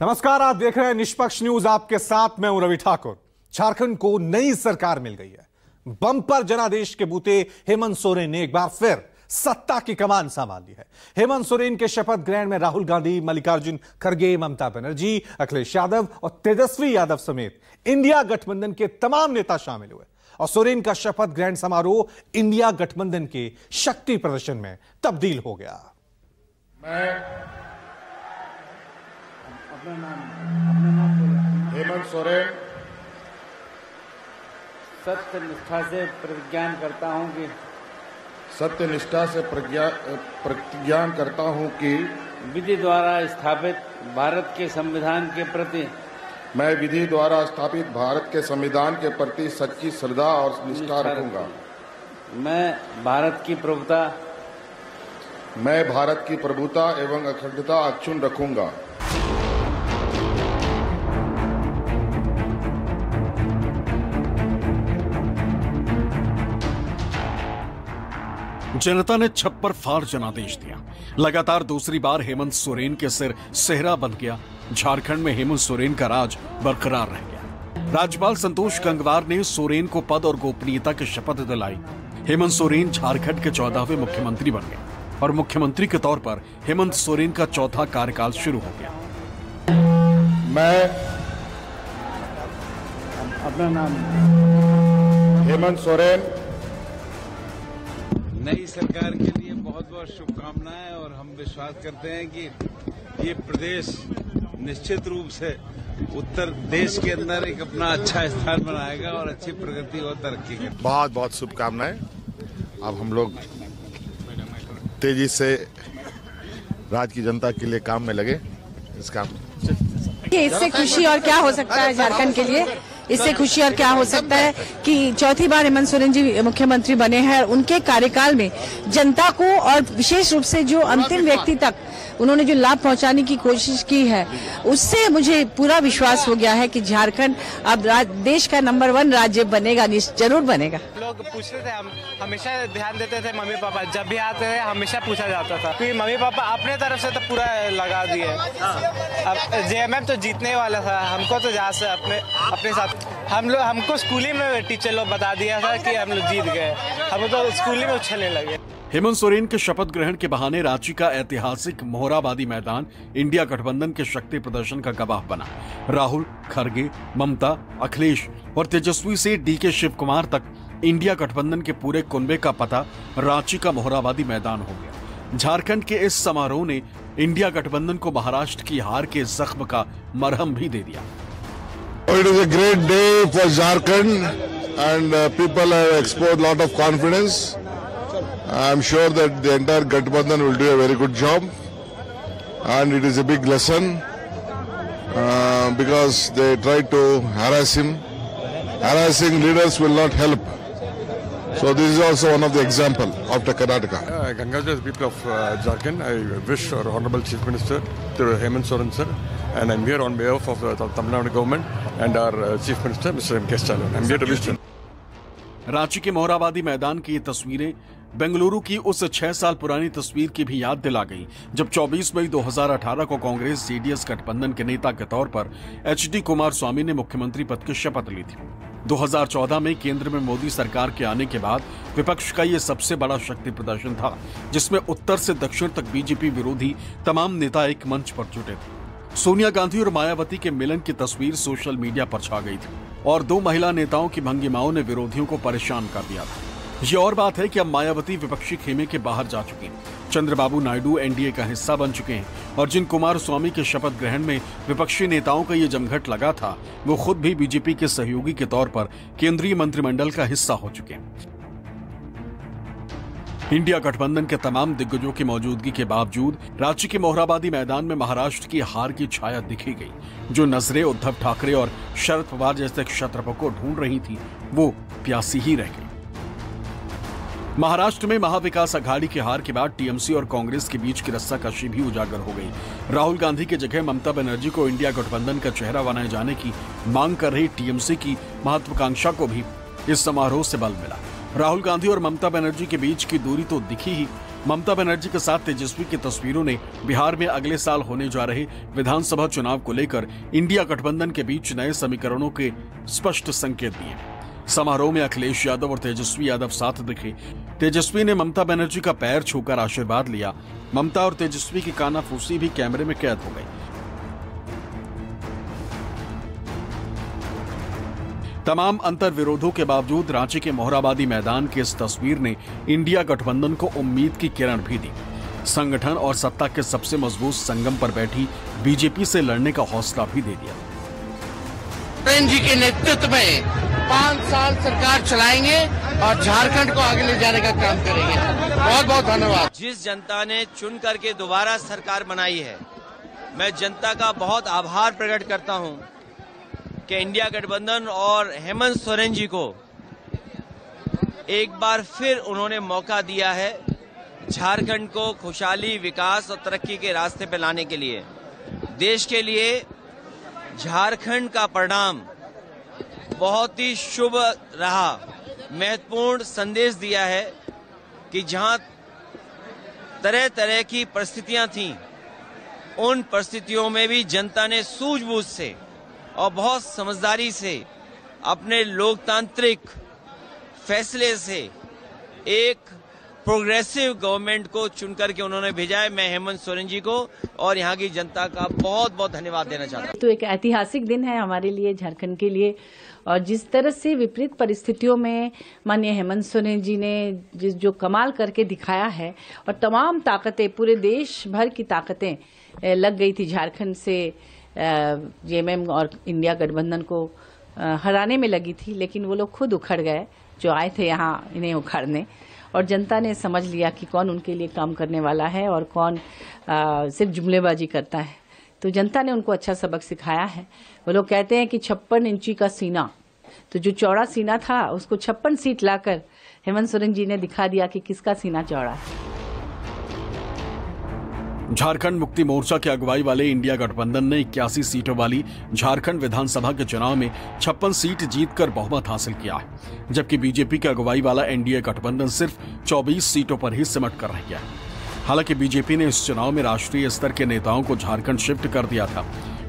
नमस्कार, आप देख रहे हैं निष्पक्ष न्यूज। आपके साथ मैं हूं रवि ठाकुर। झारखंड को नई सरकार मिल गई है। बंपर जनादेश के बूते हेमंत सोरेन ने एक बार फिर सत्ता की कमान संभाल ली है। हेमंत सोरेन के शपथ ग्रहण में राहुल गांधी, मल्लिकार्जुन खड़गे, ममता बनर्जी, अखिलेश यादव और तेजस्वी यादव समेत इंडिया गठबंधन के तमाम नेता शामिल हुए और सोरेन का शपथ ग्रहण समारोह इंडिया गठबंधन के शक्ति प्रदर्शन में तब्दील हो गया। मैं अपना नाम हेमंत सोरेन सत्यनिष्ठा से प्रतिज्ञा करता हूं कि विधि द्वारा स्थापित भारत के संविधान के प्रति मैं विधि द्वारा स्थापित भारत के संविधान के प्रति सच्ची श्रद्धा और निष्ठा रखूंगा। मैं भारत की प्रभुता एवं अखंडता अक्षुण्ण रखूंगा। जनता ने छप्पर फाड़ जनादेश दिया। लगातार दूसरी बार हेमंत सोरेन के सिर सेहरा बन गया। झारखंड में हेमंत सोरेन का राज बरकरार रह गया। राज्यपाल संतोष गंगवार ने सोरेन को पद और गोपनीयता की शपथ दिलाई। हेमंत सोरेन झारखंड के 14वें मुख्यमंत्री बन गए और मुख्यमंत्री के तौर पर हेमंत सोरेन का चौथा कार्यकाल शुरू हो गया। मैं अपना नाम हेमंत सोरेन नई सरकार के लिए बहुत बहुत शुभकामनाएं और हम विश्वास करते हैं कि ये प्रदेश निश्चित रूप से उत्तर देश के अंदर एक अपना अच्छा स्थान बनाएगा और अच्छी प्रगति और तरक्की करेगा। बहुत बहुत शुभकामनाएं। अब हम लोग तेजी से राज्य की जनता के लिए काम में लगे। इससे खुशी और क्या हो सकता है झारखंड के लिए? इससे खुशी और क्या हो सकता है कि चौथी बार हेमंत सोरेन जी मुख्यमंत्री बने हैं। उनके कार्यकाल में जनता को और विशेष रूप से जो अंतिम व्यक्ति तक उन्होंने जो लाभ पहुंचाने की कोशिश की है, उससे मुझे पूरा विश्वास हो गया है कि झारखंड अब देश का नंबर 1 राज्य बनेगा, जरूर बनेगा। लोग पूछते थे, हम हमेशा ध्यान देते थे। मम्मी पापा जब भी आते थे हमेशा पूछा जाता था कि मम्मी पापा अपने तरफ से तो पूरा लगा दिए। अब जेएमएम तो जीतने वाला था, हमको तो जहाँ से अपने साथ हमको स्कूली में टीचर लोग बता दिया था कि हम लोग जीत गए। हम तो स्कूली में उछलने लगे। हेमंत सोरेन के शपथ ग्रहण के बहाने रांची का ऐतिहासिक मोहराबादी मैदान इंडिया गठबंधन के शक्ति प्रदर्शन का गवाह बना। राहुल, खड़गे, ममता, अखिलेश और तेजस्वी से डीके शिव कुमार तक इंडिया गठबंधन के पूरे कुनबे का पता रांची का मोहराबादी मैदान हो गया। झारखंड के इस समारोह ने इंडिया गठबंधन को महाराष्ट्र की हार के जख्म का मरहम भी दे दिया। It is a great day for Jharkhand and people have exposed lot of confidence. I am sure that the entire Gathbandhan will do a very good job and it is a big lesson because they tried to harass him. Harassing leaders will not help. So this is also one of the example after Karnataka. I congratulate the people of Jharkhand. I wish our Honorable Chief Minister Hemant Soren sir, and I'm here on behalf of the Tamil Nadu government and our Chief Minister Mr. M.K. Stalin. I'm here to wish them. Ranchi के मोहराबादी मैदान की ये तस्वीरें बेंगलुरु की उस 6 साल पुरानी तस्वीर की भी याद दिला गई जब 24 मई 2018 को कांग्रेस जेडीएस गठबंधन के नेता के तौर पर एचडी कुमारस्वामी ने मुख्यमंत्री पद की शपथ ली थी। 2014 में केंद्र में मोदी सरकार के आने के बाद विपक्ष का ये सबसे बड़ा शक्ति प्रदर्शन था, जिसमें उत्तर से दक्षिण तक बीजेपी विरोधी तमाम नेता एक मंच पर जुटे थे। सोनिया गांधी और मायावती के मिलन की तस्वीर सोशल मीडिया पर छा गई थी और 2 महिला नेताओं की भंगिमाओं ने विरोधियों को परेशान कर दिया था। ये और बात है कि अब मायावती विपक्षी खेमे के बाहर जा चुकी हैं। चंद्रबाबू नायडू एनडीए का हिस्सा बन चुके हैं और जिन कुमारस्वामी के शपथ ग्रहण में विपक्षी नेताओं का ये जमघट लगा था, वो खुद भी बीजेपी के सहयोगी के तौर पर केंद्रीय मंत्रिमंडल का हिस्सा हो चुके हैं। इंडिया गठबंधन के तमाम दिग्गजों की मौजूदगी के बावजूद रांची के मोहराबादी मैदान में महाराष्ट्र की हार की छाया दिखी गई। जो नजरें उद्धव ठाकरे और शरद पवार जैसे क्षत्रपों को ढूंढ रही थी, वो प्यासी ही रह गई। महाराष्ट्र में महाविकास अघाड़ी की हार के बाद टीएमसी और कांग्रेस के बीच की रस्साकशी भी उजागर हो गई। राहुल गांधी की जगह ममता बनर्जी को इंडिया गठबंधन का चेहरा बनाए जाने की मांग कर रही टीएमसी की महत्वाकांक्षा को भी इस समारोह से बल मिला। राहुल गांधी और ममता बनर्जी के बीच की दूरी तो दिखी ही, ममता बनर्जी के साथ तेजस्वी की तस्वीरों ने बिहार में अगले साल होने जा रहे विधानसभा चुनाव को लेकर इंडिया गठबंधन के बीच नए समीकरणों के स्पष्ट संकेत दिए। समारोह में अखिलेश यादव और तेजस्वी यादव साथ दिखे। तेजस्वी ने ममता बनर्जी का पैर छूकर आशीर्वाद लिया। ममता और तेजस्वी की कानाफूसी भी कैमरे में कैद हो गई। तमाम अंतर विरोधों के बावजूद रांची के मोहराबादी मैदान की इस तस्वीर ने इंडिया गठबंधन को उम्मीद की किरण भी दी। संगठन और सत्ता के सबसे मजबूत संगम पर बैठी बीजेपी से लड़ने का हौसला भी दे दिया। सोरेन जी के नेतृत्व में 5 साल सरकार चलाएंगे और झारखंड को आगे ले जाने का काम करेंगे। बहुत बहुत धन्यवाद। जिस जनता ने चुन करके दोबारा सरकार बनाई है, मैं जनता का बहुत आभार प्रकट करता हूं कि इंडिया गठबंधन और हेमंत सोरेन जी को एक बार फिर उन्होंने मौका दिया है झारखंड को खुशहाली, विकास और तरक्की के रास्ते पर लाने के लिए। देश के लिए झारखंड का परिणाम बहुत ही शुभ रहा। महत्वपूर्ण संदेश दिया है कि जहां तरह तरह की परिस्थितियां थीं, उन परिस्थितियों में भी जनता ने सूझबूझ से और बहुत समझदारी से अपने लोकतांत्रिक फैसले से एक प्रोग्रेसिव गवर्नमेंट को चुनकर के उन्होंने भेजा है। मैं हेमंत सोरेन जी को और यहाँ की जनता का बहुत बहुत धन्यवाद देना चाहता हूँ। तो एक ऐतिहासिक दिन है हमारे लिए, झारखंड के लिए। और जिस तरह से विपरीत परिस्थितियों में माननीय हेमंत सोरेन जी ने जो कमाल करके दिखाया है और तमाम ताकतें, पूरे देश भर की ताकतें लग गई थी झारखंड से जेएमएम और इंडिया गठबंधन को हराने में लगी थी, लेकिन वो लोग खुद उखड़ गए जो आए थे यहाँ इन्हें उखाड़ने। और जनता ने समझ लिया कि कौन उनके लिए काम करने वाला है और कौन सिर्फ जुमलेबाजी करता है। तो जनता ने उनको अच्छा सबक सिखाया है। वो लोग कहते हैं कि 56 इंची का सीना, तो जो चौड़ा सीना था उसको 56 सीट लाकर हेमंत सोरेन जी ने दिखा दिया कि किसका सीना चौड़ा है। झारखंड मुक्ति मोर्चा की अगुवाई वाले इंडिया गठबंधन ने 81 सीटों वाली झारखंड विधानसभा के चुनाव में 56 सीट जीतकर बहुमत हासिल किया है, जबकि बीजेपी की अगुवाई वाला एनडीए गठबंधन सिर्फ 24 सीटों पर ही सिमट कर रह गया है। हालांकि बीजेपी ने इस चुनाव में राष्ट्रीय स्तर के नेताओं को झारखंड शिफ्ट कर दिया था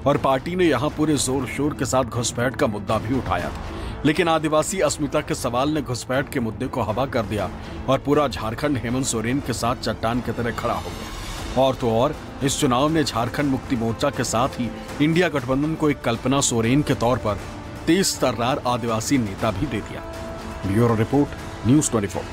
और पार्टी ने यहां पूरे जोर शोर के साथ घुसपैठ का मुद्दा भी उठाया था, लेकिन आदिवासी अस्मिता के सवाल ने घुसपैठ के मुद्दे को हवा कर दिया और पूरा झारखंड हेमंत सोरेन के साथ चट्टान की तरह खड़ा हो गया। और तो और इस चुनाव ने झारखंड मुक्ति मोर्चा के साथ ही इंडिया गठबंधन को एक कल्पना सोरेन के तौर पर तेज तर्रार आदिवासी नेता भी दे दिया। Bureau report, news 24।